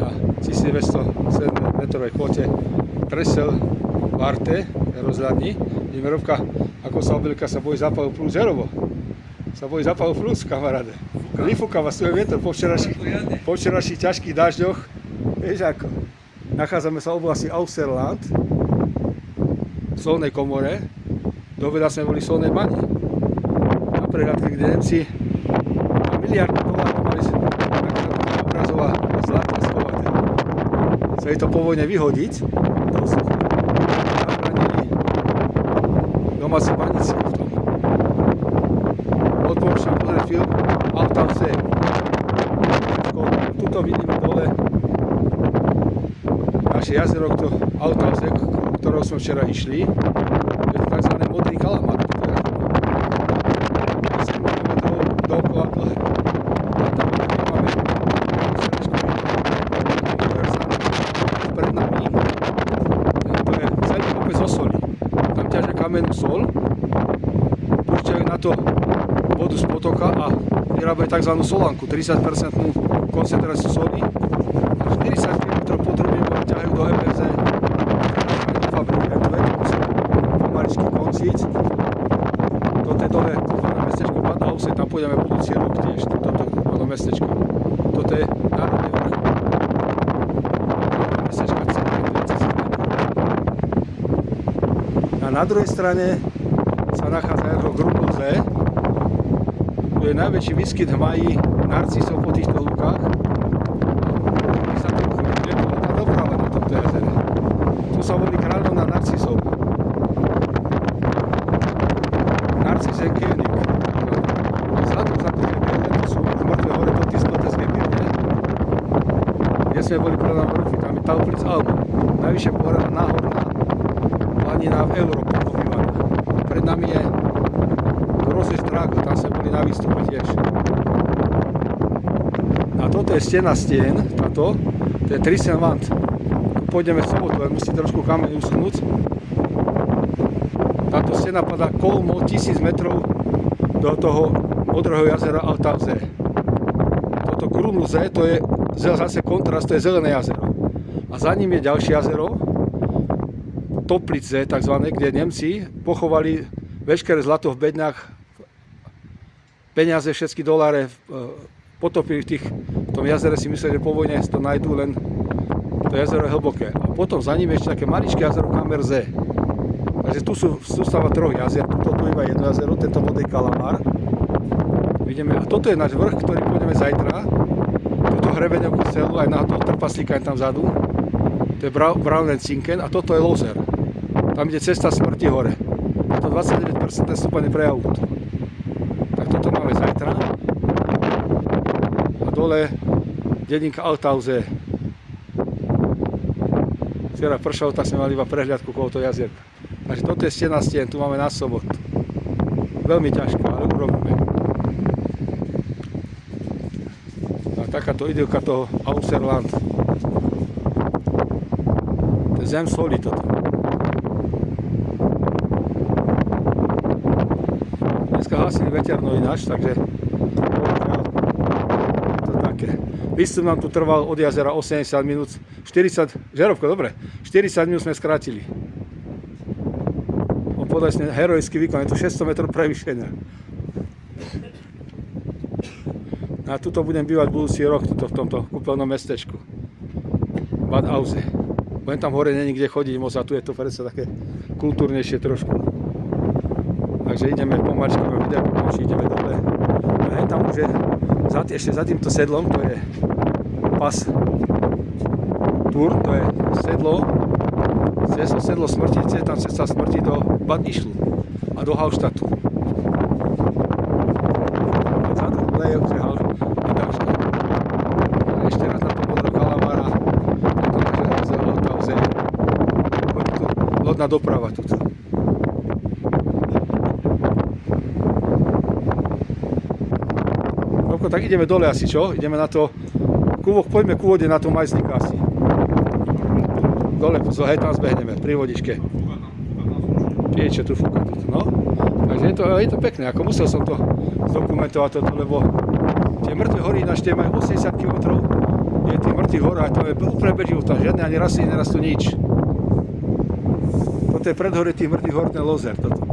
na 1207 metrovej kvote tresel Varte, rozhľadni. Jemerovka, ako sa obylka, sa bojí zápalu plus zerovo. Sa bojí zápalu plus, kamaráde. Vyfúkava svoj vietor po včerajších ťažkých dažďoch. Vieš ako, nachádzame sa v oblasti Auserland, v solnej komore. Doveda sme boli v solnej bani. Na prehľadke, kde Nemci na miliardy dolárov mali obrazová zlatá schovať. Chceli to po vojne vyhodiť. Zabranili domáci baníci v tom. Odporúčam pozrieť film Altavce. Tuto vidíme dole naše jazero Altavce, ktorou sme včera išli. Je to tzv. Modrý kalamár. Dookola dlhé. A tam máme pred nami. To je celý kopec osoli. Tam ťažia kamennú sol, púšťajú na to vodu z potoka a vyrábajú tzv. Solanku, 30% koncentráciu soli. A 40 km potrubím ťahajú do EPZ. Do fabriky, aj to je, to musím pomaličky konciť. Toto je dole mestečko Bad Ausse, tam pôjdeme budúci rok tiež, toto mestečko. Toto je národný vrch. Mestečka a na druhej strane sa nachádza jeho Grubnúze. Tu je najväčší výskyt hmají narcisov po týchto lúkach. Je to tá doprava na tomto jazere. Tu sa volí kráľovná narcisov. Narcis je König. Vzhľadom za to Gebirge, to sú mŕtve hore pod Tislotes Gebirge. Kde sme boli pred nám roky, tam je Tauplitz Alm. Najvyššia pohorená náhorná planina v Európe obývaná. Pred nami je Großes Drago, tam sme boli na výstupe tiež. A toto je stena stien, táto, to je Trisenwand. Tu pôjdeme v sobotu, ale musí trošku kameň usunúť. Táto stena padá kolmo 1000 metrov do toho modrého jazera Altavce. Toto Grubnúze, to je zase kontrast, to je zelené jazero. A za ním je ďalšie jazero, Toplice takzvané, kde Nemci pochovali veškeré zlato v bedňách, peniaze, všetky doláre, potopili v tom jazere, si mysleli, že po vojne to nájdú, len to jazero je hlboké. A potom za ním je ešte také maličké jazero Kammersee. Takže tu sú sústava troch jazier, tu iba jedno jazero, tento modrý kalamár. Vidíme, a toto je náš vrch, ktorý pôjdeme zajtra. Tuto hrebeňovku celú, aj na toho trpaslíka tam vzadu. To je Braunenzinken a toto je Lozer. Tam ide cesta smrti hore. To 29% stúpanie pre aut. Tak toto máme zajtra. A dole dedinka Altauze. Včera pršalo, tak sme mali iba prehľadku okolo toho jazierka. Takže toto je stena stien, tu máme na sobotu. Veľmi ťažká, ale urobíme. A takáto idylka toho Auserland. To je zem soli toto. Dneska hlasili veterno ináč, takže to také. Výstup nám tu trval od jazera 80 minút, 40, Žerovko, dobre, 40 minút sme skrátili. Podľa heroický výkon, je to 600 metrov prevýšenia. A tuto budem bývať budúci rok, tuto v tomto kúpeľnom mestečku. Bad Ausse. Budem tam hore není kde chodiť moc a tu je to predsa také kultúrnejšie trošku. Takže ideme pomaličky, ideme dole. A tam už je, ešte za týmto sedlom, to je pas Tur, to je sedlo smrti, je tam cesta smrti do Bad Ischl a do Hallstattu. A vzadu leje už je Hallstatt. Ešte raz na to modrého kalamára, to naše Altavce. Chodí tu lodná doprava tuto. Tak ideme dole asi, čo? Ideme na to, poďme ku vode na to majsníka asi. Dole, hej, tam zbehneme, pri vodičke. Čo tu fúka tuto, no. Takže je to pekné, ako musel som to zdokumentovať toto, lebo tie mŕtve hory ináč tie majú 80 km, je tých mŕtvych tých horách, to je úplne beží, tam žiadne ani rastliny nerastú nič. Toto je predhorie tých mŕtvych hor, ten Lozer, toto.